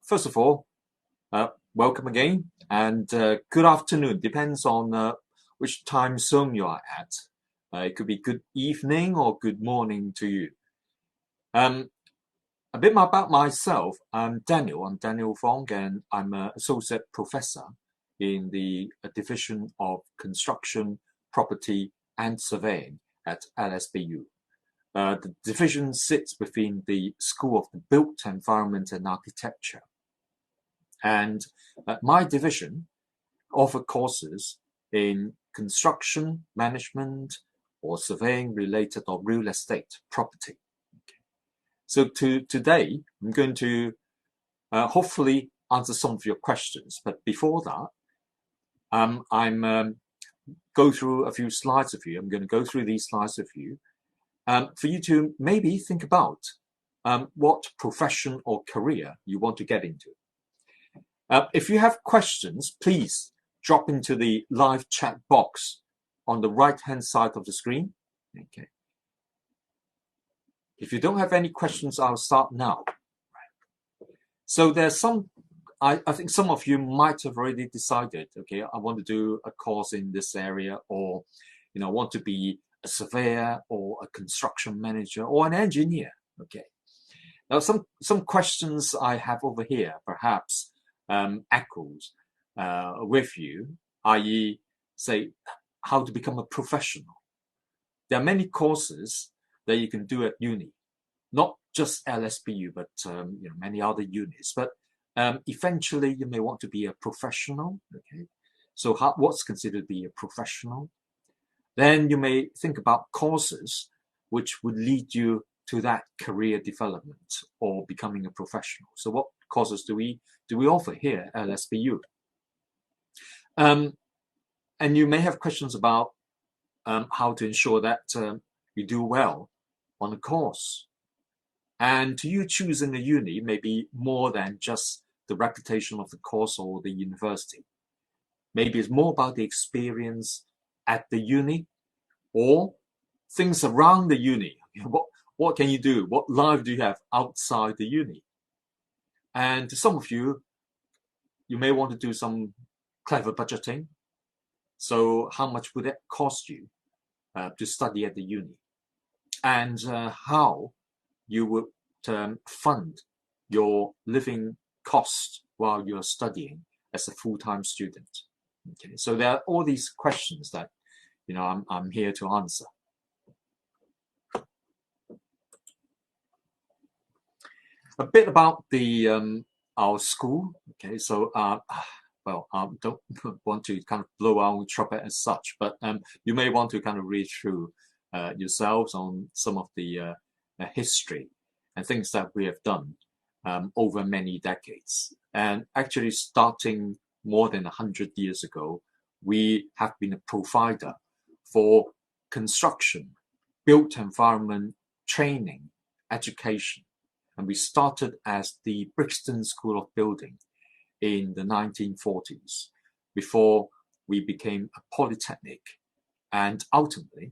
First of all, welcome again, and good afternoon. Depends on which time zone you are at. It could be good evening or good morning to you. A bit more about myself. I'm Daniel Fong, and I'm an associate professor in the Division of Construction, Property and Surveying at LSBU. The division sits within the School of the Built Environment and Architecture. And my division offers courses in construction management or surveying related or real estate property. So today, I'm going to hopefully answer some of your questions. But before that, I'm go through a few slides with you. I'm going to go through these slides with you for you to maybe think about what profession or career you want to get into. If you have questions, please drop into the live chat box on the right-hand side of the screen. Okay. If you don't have any questions, I'll start now. So there's some, I think some of you might have already decided, okay, I want to do a course in this area, or, you know, want to be a surveyor or a construction manager or an engineer. Okay. Now, some questions I have over here, perhaps echoes with you, i.e., say, how to become a professional. There are many courses that you can do at uni, not just LSBU, but you know, many other unis. But eventually, you may want to be a professional. Okay, so what's considered to be a professional? Then you may think about courses which would lead you to that career development or becoming a professional. So what courses do we offer here at LSBU? And you may have questions about how to ensure that you do well on a course. And to you, choosing a uni may be more than just the reputation of the course or the university. Maybe it's more about the experience at the uni or things around the uni. What can you do? What life do you have outside the uni? And to some of you, you may want to do some clever budgeting. So how much would that cost you to study at the uni? And how you would fund your living cost while you're studying as a full-time student. Okay, so there are all these questions that, you know, I'm here to answer. A bit about the our school. Okay, so well, don't want to kind of blow our own trumpet as such, but you may want to kind of read through yourselves on some of the history and things that we have done over many decades. And actually, starting more than 100 years ago, we have been a provider for construction, built environment training, education. And we started as the Brixton School of Building in the 1940s, before we became a polytechnic. And ultimately,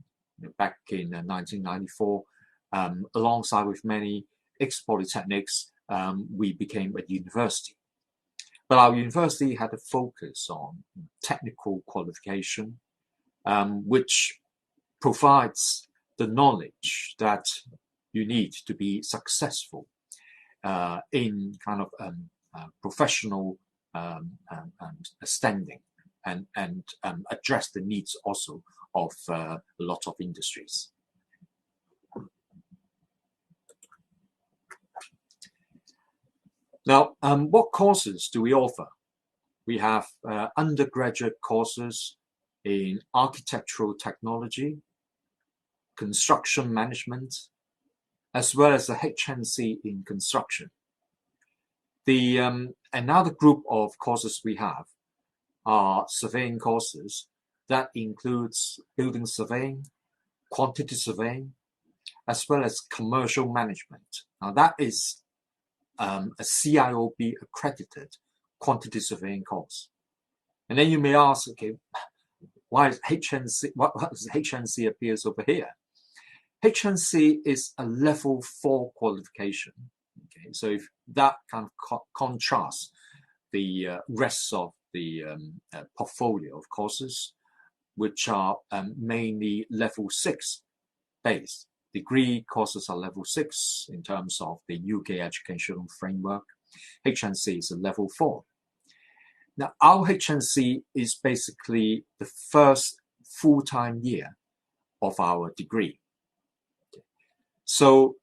back in 1994, alongside with many ex-polytechnics, we became a university. But our university had a focus on technical qualification, which provides the knowledge that you need to be successful in kind of professional standing and address the needs also of a lot of industries. Now, what courses do we offer? We have undergraduate courses in architectural technology, construction management, as well as the HNC in construction. Another group of courses we have are surveying courses that includes building surveying, quantity surveying, as well as commercial management. Now that is a CIOB accredited quantity surveying course. And then you may ask, okay, why is HNC, what does HNC appears over here? HNC is a level 4 qualification. Okay, so if that kind of contrasts the rest of the portfolio of courses, which are mainly level 6 based. Degree courses are level 6 in terms of the UK educational framework. HNC is a level 4. Now, our HNC is basically the first full-time year of our degree. So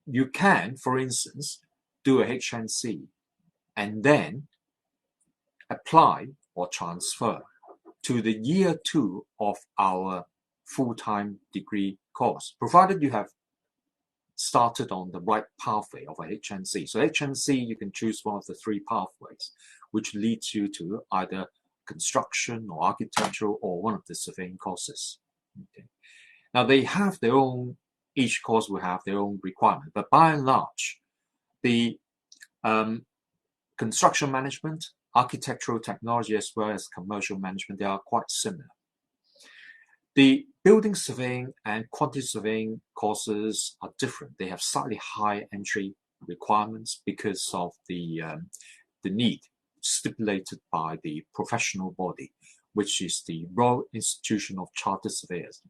you can, for instance, do a HNC and then apply or transfer to the year 2 of our full-time degree course, provided you have started on the right pathway of a HNC. So HNC, you can choose one of the 3 pathways, which leads you to either construction or architectural or one of the surveying courses. Okay. Now they have their own, each course will have their own requirement, but by and large, the construction management, architectural technology, as well as commercial management, they are quite similar. The building surveying and quantity surveying courses are different. They have slightly higher entry requirements because of the need stipulated by the professional body, which is the Royal Institution of Chartered Surveyors,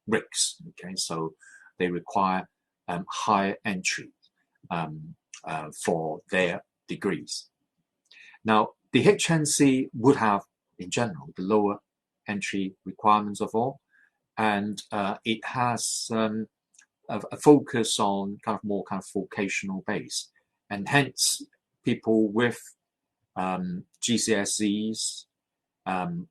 RICS. Okay, so they require higher entry for their degrees. Now, the HNC would have, in general, the lower entry requirements of all, and it has a focus on more vocational base, and hence people with GCSEs and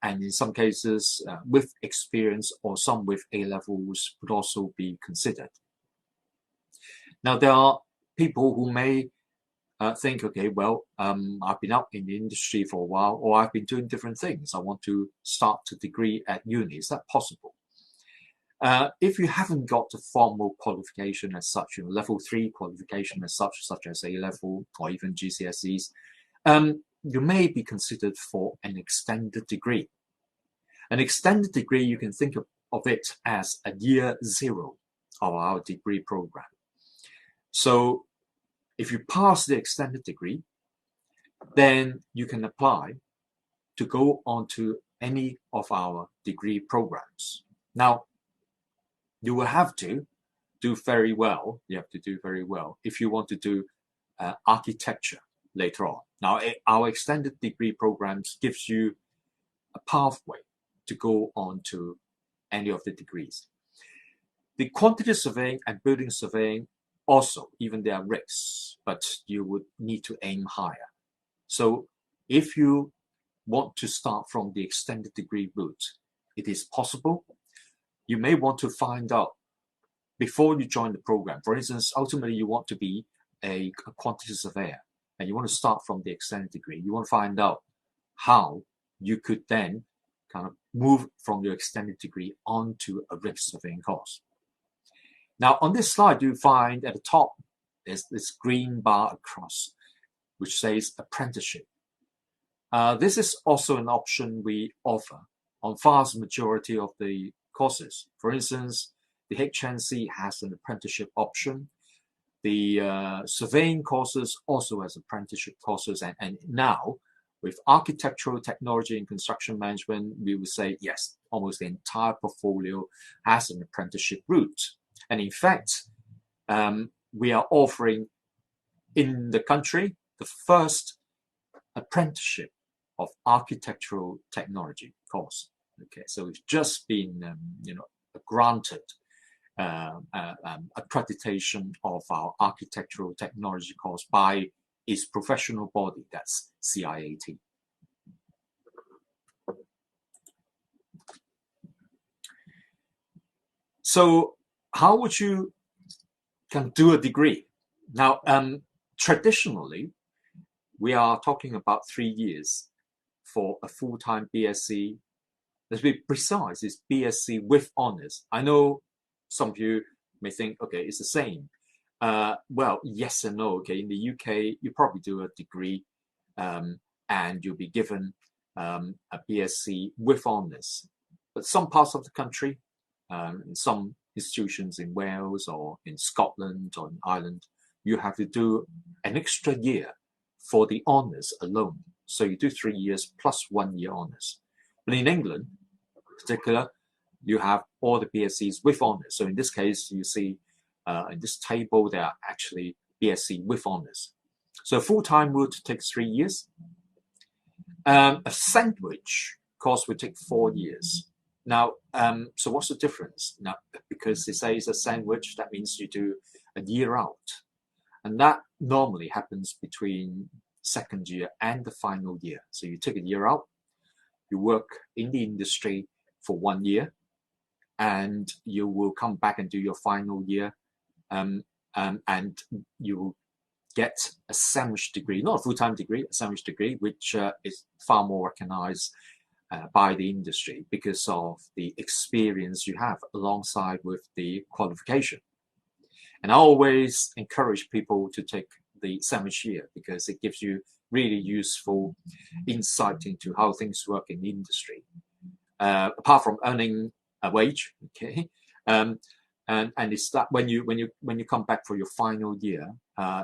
in some cases with experience or some with A-levels would also be considered. Now, there are people who may think, okay, well, I've been out in the industry for a while, or I've been doing different things. I want to start a degree at uni. Is that possible? If you haven't got the formal qualification as such, level 3 qualification as such as A-level or even GCSEs, you may be considered for an extended degree. An extended degree, you can think of it as a year 0 of our degree program. So if you pass the extended degree, then you can apply to go on to any of our degree programs. Now, you will have to do very well. You have to do very well if you want to do architecture later on. Now, our extended degree programs gives you a pathway to go on to any of the degrees. The quantity surveying and building surveying also, even there are RICS, but you would need to aim higher. So if you want to start from the extended degree route, it is possible. You may want to find out before you join the program. For instance, ultimately you want to be a quantity surveyor and you want to start from the extended degree. You want to find out how you could then move from your extended degree onto a RICS surveying course. Now, on this slide, you find at the top is this green bar across, which says apprenticeship. This is also an option we offer on vast majority of the courses. For instance, the HNC has an apprenticeship option. The surveying courses also has apprenticeship courses. And now, with architectural technology and construction management, we would say, yes, almost the entire portfolio has an apprenticeship route. And in fact, we are offering in the country the first apprenticeship of architectural technology course. Okay, so it's just been granted accreditation of our architectural technology course by its professional body, that's CIAT. So how would you do a degree? Now, traditionally, we are talking about 3 years for a full-time BSc. Let's be precise, it's BSc with honors. I know some of you may think, okay, it's the same. Well, yes and no. Okay, in the UK, you probably do a degree and you'll be given a BSc with honors. But some parts of the country, in some institutions in Wales or in Scotland or in Ireland, you have to do an extra year for the honours alone. So you do 3 years plus 1 year honours. But in England, in particular, you have all the BScs with honours. So in this case, you see in this table, there are actually BSc with honours. So a full-time would take 3 years. A sandwich course would take 4 years. Now, so what's the difference? Now, because it says a sandwich, that means you do a year out. And that normally happens between second year and the final year. So you take a year out, you work in the industry for 1 year, and you will come back and do your final year, and you will get a sandwich degree, not a full-time degree, a sandwich degree, which is far more recognized by the industry because of the experience you have alongside with the qualification. And I always encourage people to take the sandwich year because it gives you really useful insight into how things work in the industry. Apart from earning a wage, okay, and it's that when you come back for your final year,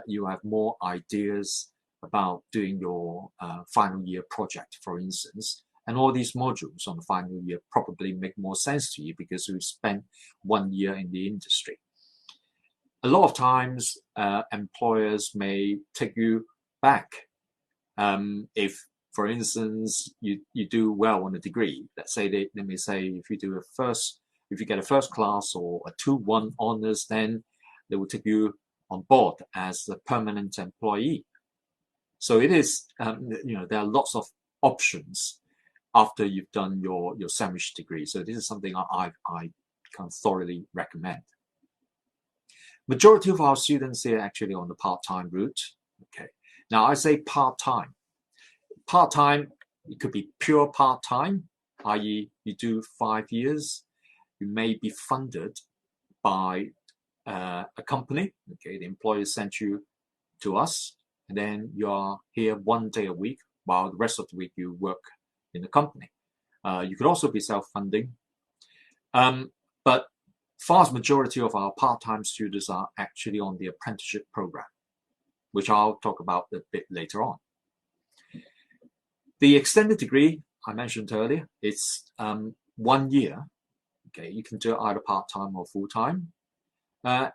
you have more ideas about doing your final year project, for instance, and all these modules on the final year probably make more sense to you because you spent 1 year in the industry. A lot of times, employers may take you back if, for instance, you do well on a degree. Let's say they may say if you get a first class or a 2-1 honors, then they will take you on board as a permanent employee. So it is, there are lots of options after you've done your sandwich degree. So this is something I can thoroughly recommend. Majority of our students here actually on the part-time route. Okay, now I say part-time. Part-time, it could be pure part-time, i.e. you do 5 years. You may be funded by a company. Okay, the employer sent you to us, and then you are here 1 day a week, while the rest of the week you work in the company. You could also be self-funding, but vast majority of our part-time students are actually on the apprenticeship program, which I'll talk about a bit later on. The extended degree I mentioned earlier, it's 1 year. Okay, you can do it either part-time or full-time.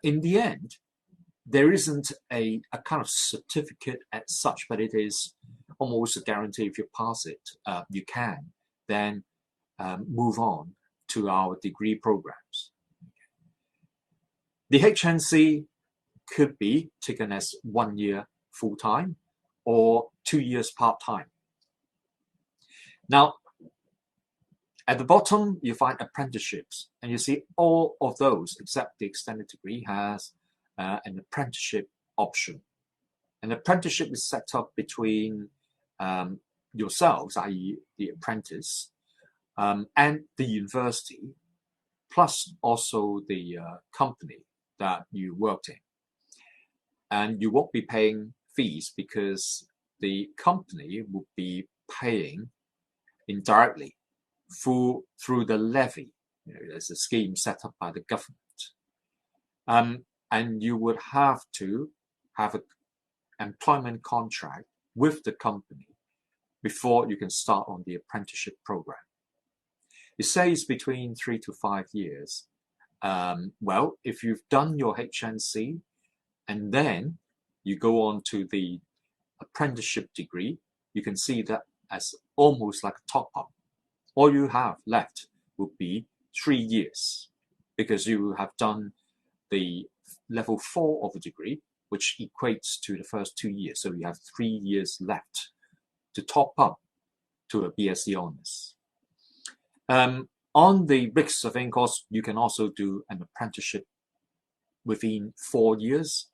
In the end, there isn't a kind of certificate as such, but it is almost a guarantee. If you pass it, you can then move on to our degree programs. The HNC could be taken as 1 year full-time or 2 years part-time. Now, at the bottom, you find apprenticeships, and you see all of those, except the extended degree, has an apprenticeship option. An apprenticeship is set up between yourselves, i.e. the apprentice, and the university, plus also the company that you worked in. And you won't be paying fees because the company will be paying indirectly through the levy. There's a scheme set up by the government. And you would have to have an employment contract with the company before you can start on the apprenticeship program. It says between 3 to 5 years. Well, if you've done your HNC and then you go on to the apprenticeship degree, you can see that as almost like a top-up. All you have left would be 3 years because you have done the level 4 of a degree, which equates to the first 2 years. So you have 3 years left to top up to a BSc Honours. On the Risk Surveying course, you can also do an apprenticeship within 4 years.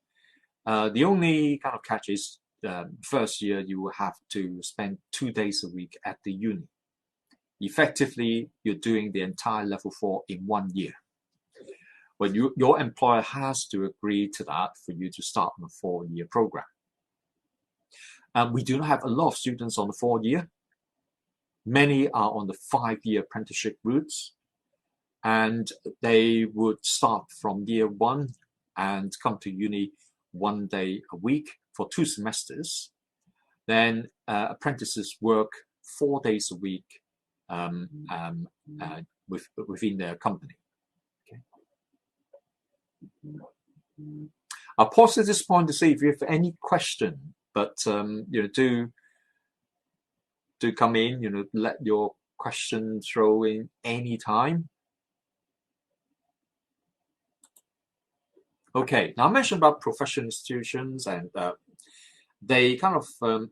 The only kind of catch is first year you will have to spend 2 days a week at the uni. Effectively, you're doing the entire level 4 in 1 year. But your employer has to agree to that for you to start on a 4-year program. We do not have a lot of students on the 4-year. Many are on the 5-year apprenticeship routes, and they would start from year 1 and come to uni 1 day a week for 2 semesters. Then apprentices work 4 days a week within their company. Okay. I'll pause at this point to see if you have any question, but do come in. Let your question throw in any time. Okay, now I mentioned about professional institutions, and they kind of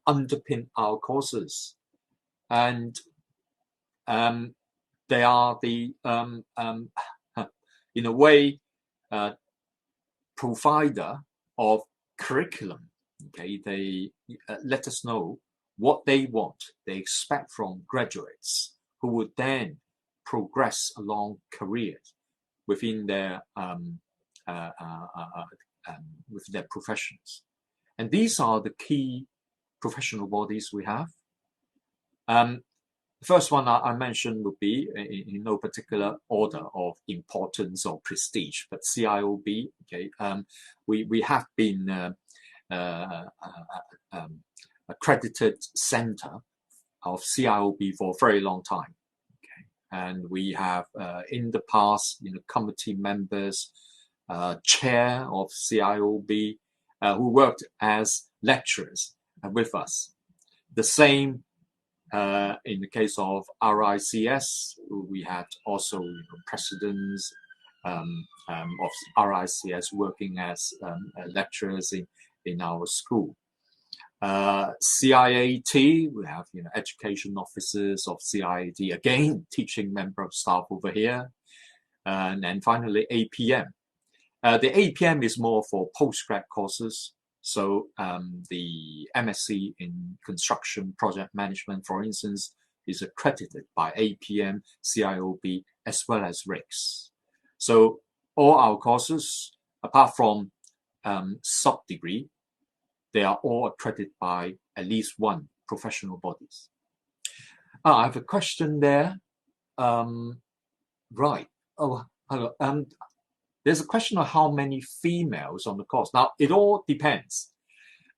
underpin our courses, and they are the in a way provider of curriculum. Okay, they let us know what they want, they expect from graduates who would then progress along careers within their with their professions. And these are the key professional bodies we have. The first one I mentioned would be, in no particular order of importance or prestige, but CIOB. Okay, we have been accredited center of CIOB for a very long time. Okay, and we have in the past, committee members, chair of CIOB, who worked as lecturers with us. The same in the case of RICS, we had also presidents of RICS working as lecturers in our school. CIAT, we have education officers of CIAT, again teaching member of staff over here. And then finally APM. The APM is more for postgrad courses. So the MSc in construction project management, for instance, is accredited by APM, CIOB, as well as RICS. So all our courses, apart from sub-degree, they are all accredited by at least one professional bodies. I have a question there. Right. Oh, hello. There's a question of how many females on the course. Now, it all depends.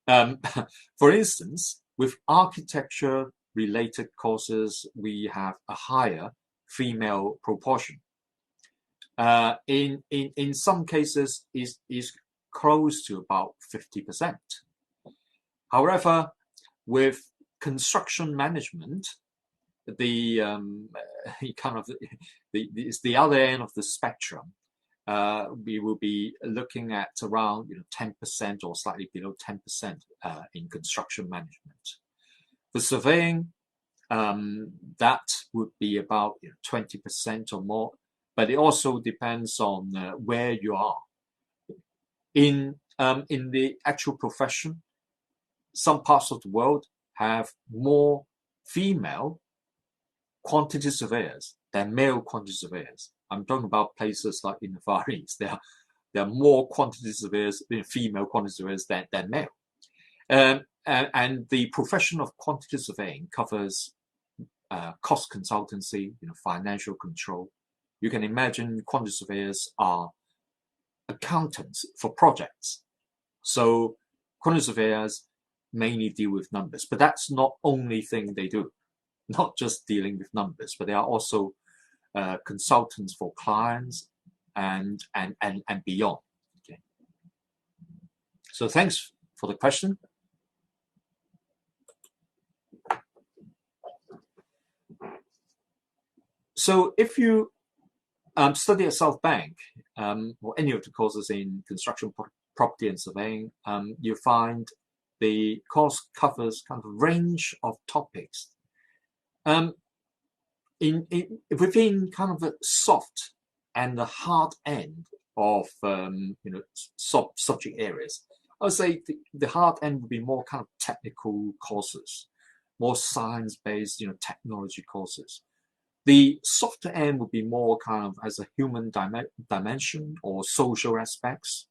For instance, with architecture-related courses, we have a higher female proportion. In some cases, is close to about 50%. However, with construction management, the it's the other end of the spectrum. We will be looking at around 10% or slightly below 10% in construction management. For surveying, that would be about 20% or more, but it also depends on where you are. In the actual profession, some parts of the world have more female quantity surveyors than male quantity surveyors. I'm talking about places like in the Far East. There are more quantity surveyors, female quantity surveyors than male. And the profession of quantity surveying covers cost consultancy, financial control. You can imagine quantity surveyors are accountants for projects. So quantity surveyors mainly deal with numbers, but that's not only thing they do, not just dealing with numbers, but they are also consultants for clients and beyond. Okay. So thanks for the question. So if you study at South Bank or any of the courses in construction, property and surveying, you find the course covers kind of a range of topics. Within kind of the soft and the hard end of subject areas, I would say the hard end would be more kind of technical courses, more science-based, technology courses. The softer end would be more kind of as a human dimension or social aspects.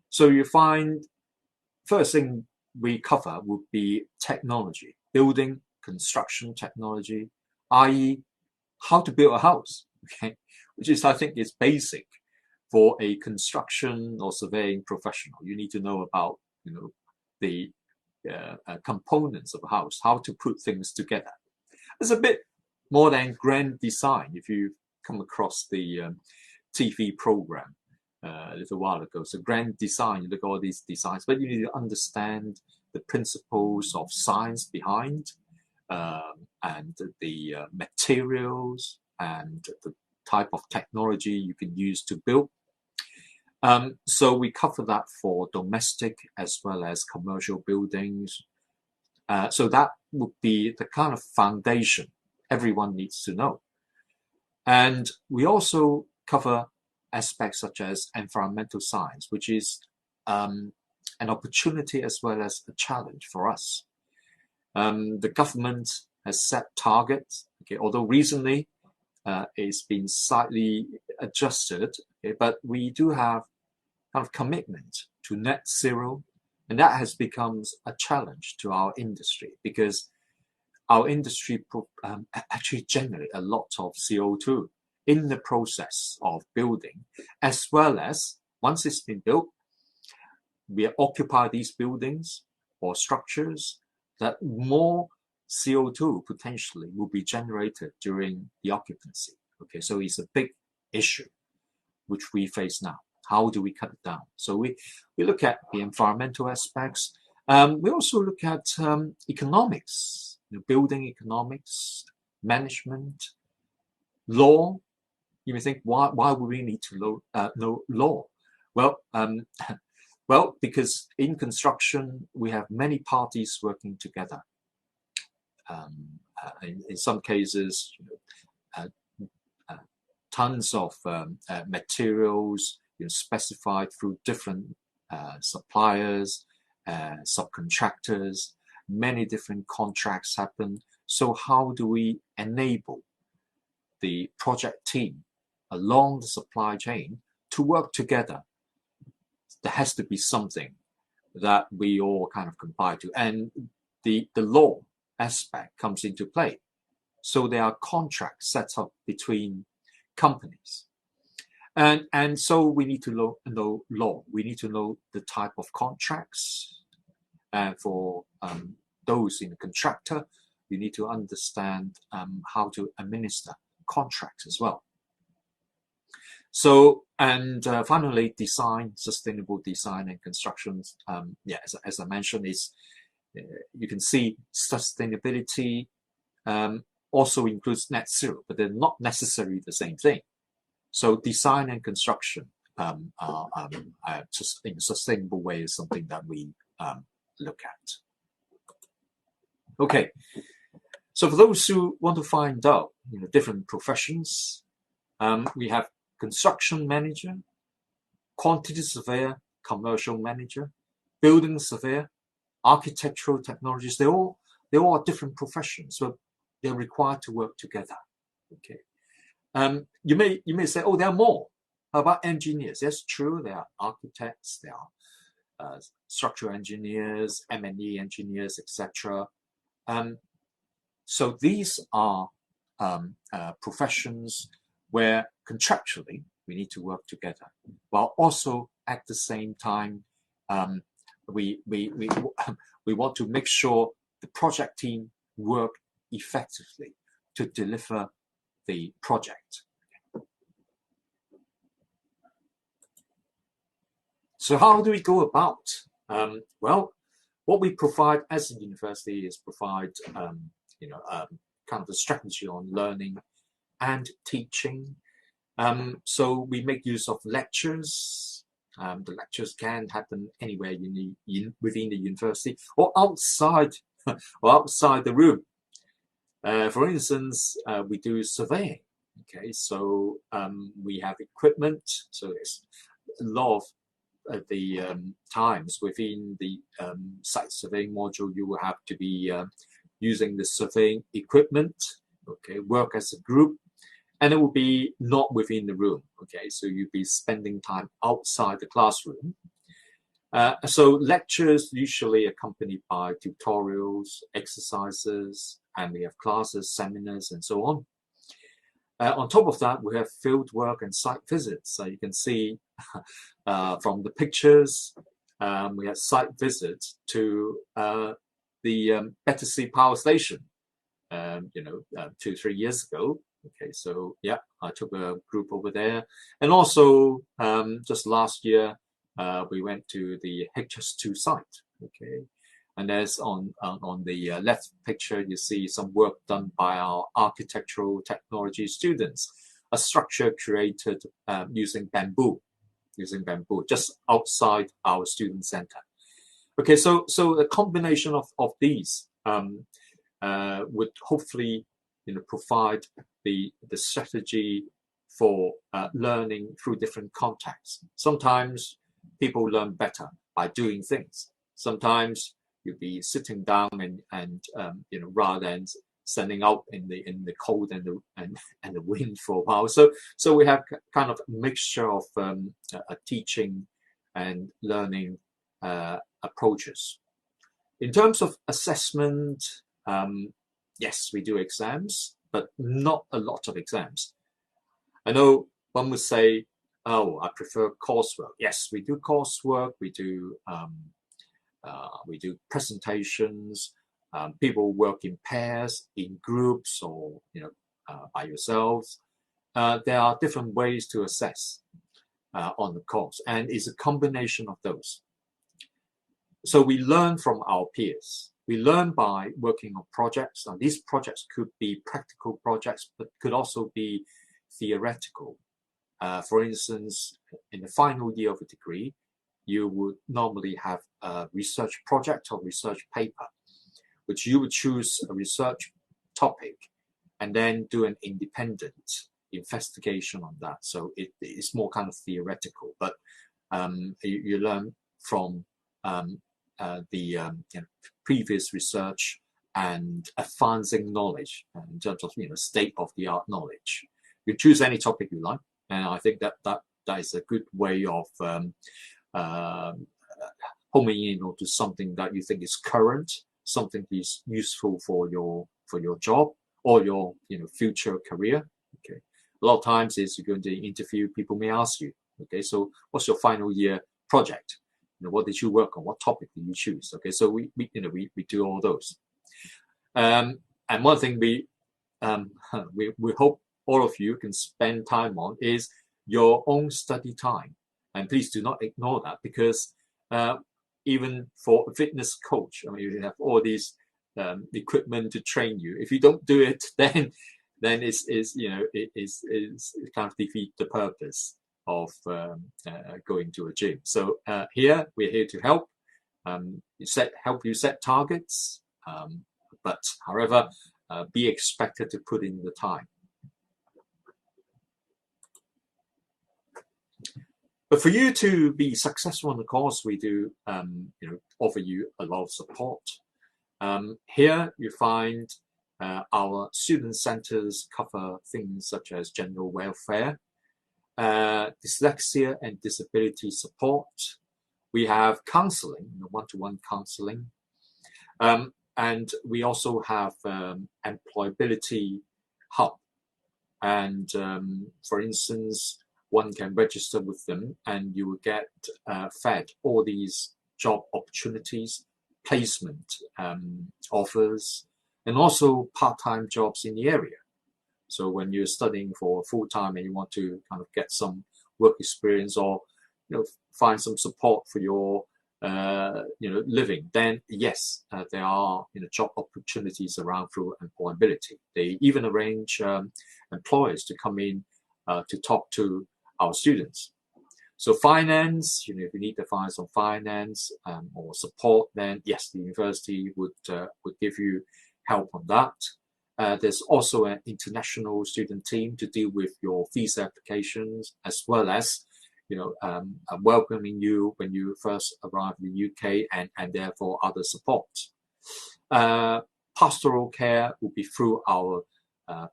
So you find first thing we cover would be technology, building, construction technology, i.e. how to build a house, okay, which is, I think, is basic. For a construction or surveying professional, you need to know about, the components of a house, how to put things together. It's a bit more than grand design. If you come across the TV program a little while ago, so grand design, you look at all these designs, but you need to understand the principles of science behind, and the materials and the type of technology you can use to build. So we cover that for domestic as well as commercial buildings. So that would be the kind of foundation everyone needs to know. And we also cover aspects such as environmental science, which is an opportunity as well as a challenge for us. The government has set targets, okay, although recently it's been slightly adjusted, okay, but we do have kind of commitment to net zero, and that has become a challenge to our industry because our industry actually generate a lot of CO2 in the process of building, as well as once it's been built, we occupy these buildings or structures, that more CO2 potentially will be generated during the occupancy. Okay, so it's a big issue which we face now. How do we cut it down? So we look at the environmental aspects. We also look at economics, building economics, management, law. You may think, why would we need to know law? Well, well, because in construction we have many parties working together. In some cases, tons of materials specified through different suppliers, subcontractors, many different contracts happen. So how do we enable the project team along the supply chain to work together? There has to be something that we all kind of comply to, and the law aspect comes into play. So there are contracts set up between companies, and so we need to know law. We need to know the type of contracts, and for those in the contractor, you need to understand how to administer contracts as well. So, and finally, design, sustainable design and construction. Yeah, as I mentioned, is you can see sustainability also includes net zero, but they're not necessarily the same thing. So design and construction just in a sustainable way is something that we look at. Okay, so for those who want to find out different professions, we have construction manager, quantity surveyor, commercial manager, building surveyor, architectural technologists. They all are different professions, so they're required to work together. Okay. You may say, oh, there are more. How about engineers? That's true. There are architects, there are structural engineers, M&E engineers, etc. So these are professions where contractually we need to work together, while also at the same time we want to make sure the project team work effectively to deliver the project. So how do we go about? Well, what we provide as a university is provide kind of a strategy on learning and teaching. So we make use of lectures. The lectures can happen anywhere you need within the university or outside the room. For instance, we do surveying. Okay, so we have equipment. So there's a lot of the times within the site surveying module, you will have to be using the surveying equipment. Okay, work as a group, and it will be not within the room. Okay, so you'll be spending time outside the classroom. So lectures usually accompanied by tutorials, exercises, and we have classes, seminars, and so on. On top of that, we have field work and site visits. So you can see from the pictures, we had site visits to the Battersea Power Station, 2-3 years ago. Okay, so yeah, I took a group over there. And also, just last year, we went to the HS2 site. Okay, and there's on the left picture, you see some work done by our architectural technology students, a structure created using bamboo, just outside our student center. Okay, so the combination of these would hopefully provide the strategy for learning through different contexts. Sometimes people learn better by doing things. Sometimes you'll be sitting down and rather than standing out in the cold and the wind for a while. So we have kind of a mixture of a teaching and learning approaches. In terms of assessment, yes, we do exams, but not a lot of exams. I know one would say, oh, I prefer coursework. Yes, we do coursework. We do presentations. People work in pairs, in groups, or by yourselves. There are different ways to assess on the course, and it's a combination of those. So we learn from our peers. We learn by working on projects. Now, these projects could be practical projects, but could also be theoretical. For instance, in the final year of a degree, you would normally have a research project or research paper, which you would choose a research topic and then do an independent investigation on that. So it's more kind of theoretical, but you learn from the previous research and advancing knowledge in terms of state-of-the-art knowledge. You choose any topic you like, and I think that is a good way of homing in onto something that you think is current, something that is useful for your job or your future career. Okay, a lot of times is you're going to interview, people may ask you, okay, so what's your final year project? What did you work on? What topic did you choose? Okay, so we do all those. And one thing we hope all of you can spend time on is your own study time. And please do not ignore that, because even for a fitness coach, I mean, you have all these equipment to train you. If you don't do it, then it's kind of defeat the purpose of going to a gym. So we're here to help help you set targets, but however, be expected to put in the time. But for you to be successful in the course, we do offer you a lot of support. Here you find our student centers cover things such as general welfare, dyslexia and disability support. We have counseling, one-to-one counseling. And we also have employability hub. And for instance, one can register with them and you will get fed all these job opportunities, placement offers, and also part-time jobs in the area. So when you're studying for full-time and you want to kind of get some work experience or find some support for your living, then yes, there are job opportunities around through employability. They even arrange employers to come in to talk to our students. So finance, if you need to find some finance or support, then yes, the university would give you help on that. There's also an international student team to deal with your visa applications, as well as welcoming you when you first arrive in the UK, and therefore other support. Pastoral care will be through our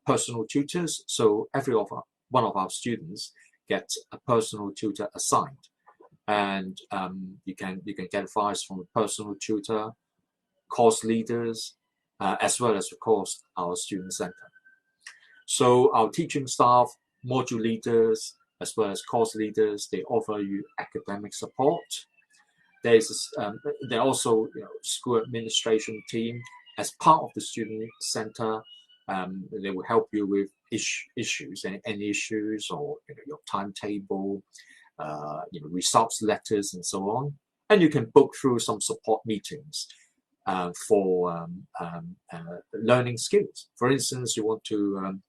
personal tutors. So every one of our students gets a personal tutor assigned, and you can get advice from a personal tutor, course leaders, as well as of course our student center. So our teaching staff, module leaders, as well as course leaders, they offer you academic support. There's there also school administration team as part of the student center. They will help you with issues, any issues, or your timetable, results letters, and so on. And you can book through some support meetings for learning skills. For instance, you want to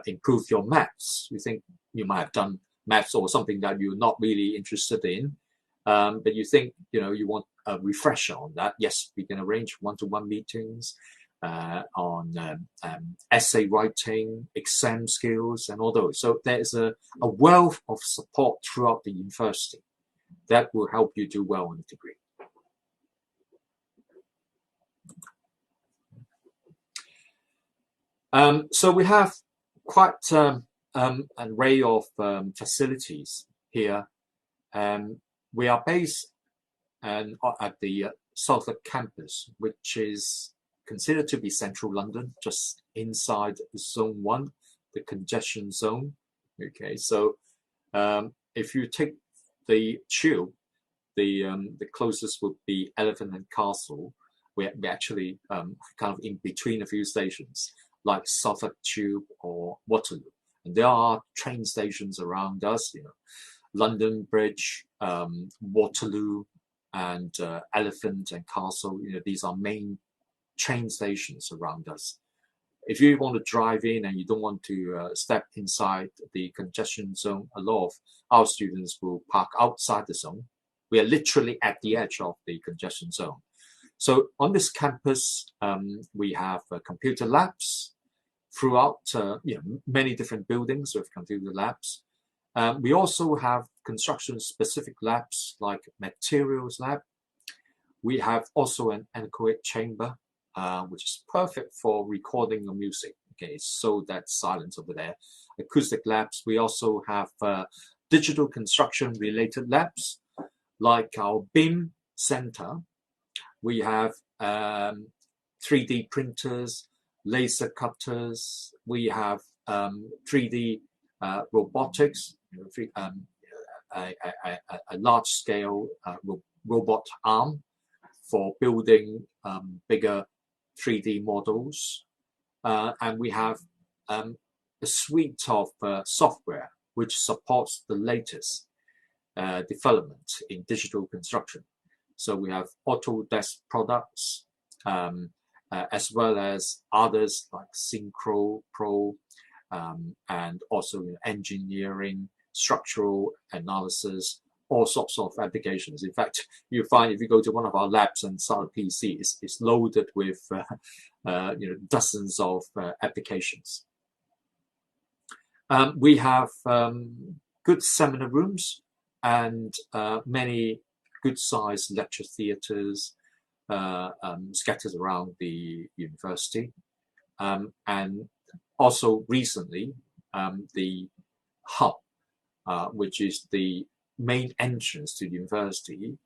improve your maths. You think you might have done maths or something that you're not really interested in, but you think you want a refresher on that. Yes, we can arrange one-to-one meetings on essay writing, exam skills, and all those. So there is a wealth of support throughout the university that will help you do well in the degree. So we have quite an array of facilities here. We are based at the Southwark campus, which is considered to be central London, just inside Zone 1, the congestion zone. Okay, so if you take the tube, the closest would be Elephant and Castle. We're actually kind of in between a few stations, like Southwark Tube or Waterloo. And there are train stations around us, London Bridge, Waterloo, and Elephant and Castle. These are main train stations around us. If you want to drive in and you don't want to step inside the congestion zone, a lot of our students will park outside the zone. We are literally at the edge of the congestion zone. So on this campus, we have computer labs throughout many different buildings with computer labs. We also have construction-specific labs like materials lab. We have also an anechoic chamber, which is perfect for recording your music. Okay, so that's silence over there. Acoustic labs. We also have digital construction-related labs, like our BIM center. We have 3D printers, laser cutters. We have 3D robotics, a large-scale robot arm for building bigger 3D models. And we have a suite of software which supports the latest development in digital construction. So we have Autodesk products, as well as others like Synchro Pro, and also engineering, structural analysis, all sorts of applications. In fact, you find if you go to one of our labs and start a PC, it's loaded with dozens of applications. We have good seminar rooms and many good-sized lecture theatres scattered around the university. And also recently, the hub, which is the main entrance to the university,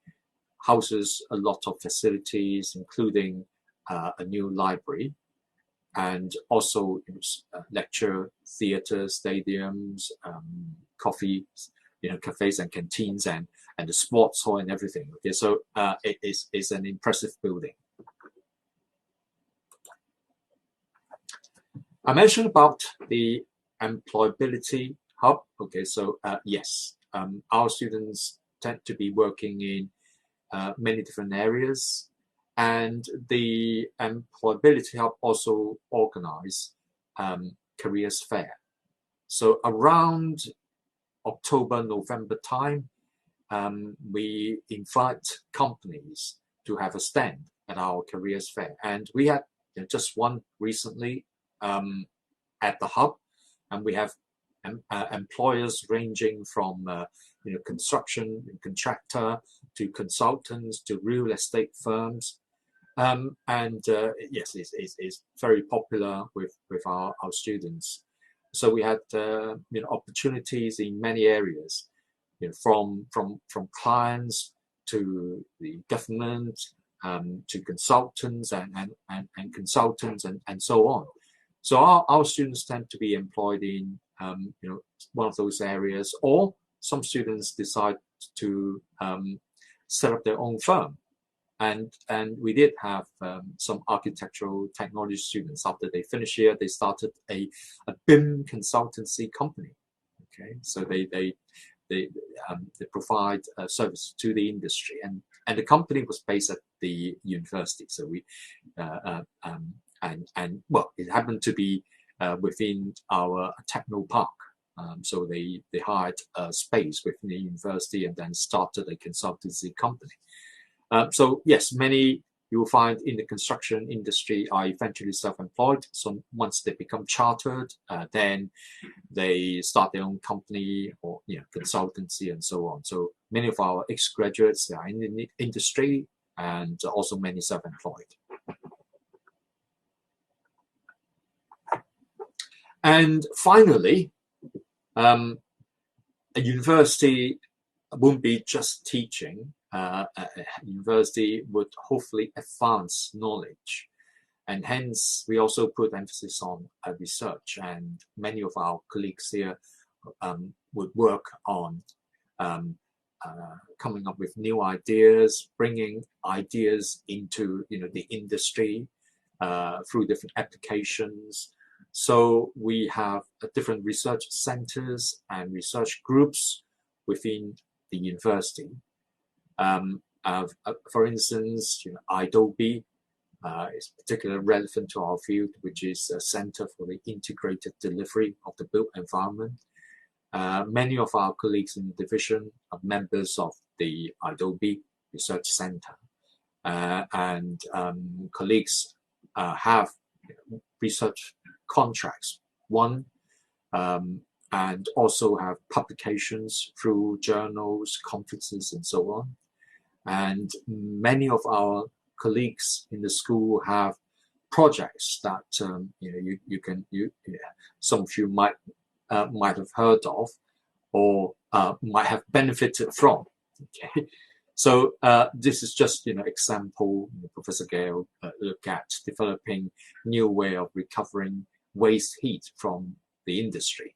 houses a lot of facilities, including a new library, and also lecture theatres, stadiums, coffee, cafes and canteens, and the sports hall and everything. Okay, so it is an impressive building. I mentioned about the employability hub. Okay, so yes, our students tend to be working in many different areas, and the employability hub also organize careers fair. So around October, November time, we invite companies to have a stand at our careers fair, and we had just one recently at the hub, and we have employers ranging from construction contractor to consultants to real estate firms, and yes, it's very popular with our students. So we had opportunities in many areas, from clients to the government, to consultants and consultants and so on. So our students tend to be employed in one of those areas, or some students decide to set up their own firm. And we did have some architectural technology students. After they finished here, they started a BIM consultancy company. Okay, so they provide a service to the industry, and the company was based at the university. So we well, it happened to be within our techno park. So they hired a space within the university and then started a consultancy company. So yes, many you will find in the construction industry are eventually self-employed. So once they become chartered, then they start their own company or consultancy and so on. So many of our ex-graduates are in the industry, and also many self-employed. And finally, a university won't be just teaching. A university would hopefully advance knowledge, and hence we also put emphasis on research, and many of our colleagues here would work on coming up with new ideas, bringing ideas into the industry through different applications. So we have different research centers and research groups within the university. For instance, Adobe is particularly relevant to our field, which is a center for the integrated delivery of the built environment. Many of our colleagues in the division are members of the Adobe Research Center, and colleagues have research contracts won, and also have publications through journals, conferences, and so on. And many of our colleagues in the school have projects that some of you might have heard of, or might have benefited from. Okay, so this is just example. Professor Gale looked at developing new way of recovering waste heat from the industry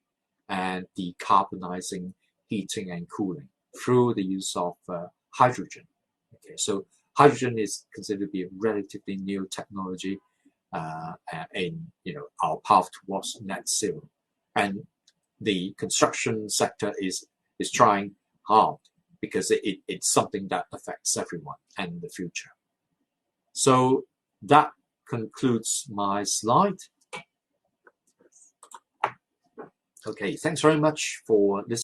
and decarbonizing heating and cooling through the use of hydrogen. Okay, so hydrogen is considered to be a relatively new technology in our path towards net zero, and the construction sector is trying hard because it's something that affects everyone and in the future. So that concludes my slide. Okay, thanks very much for listening.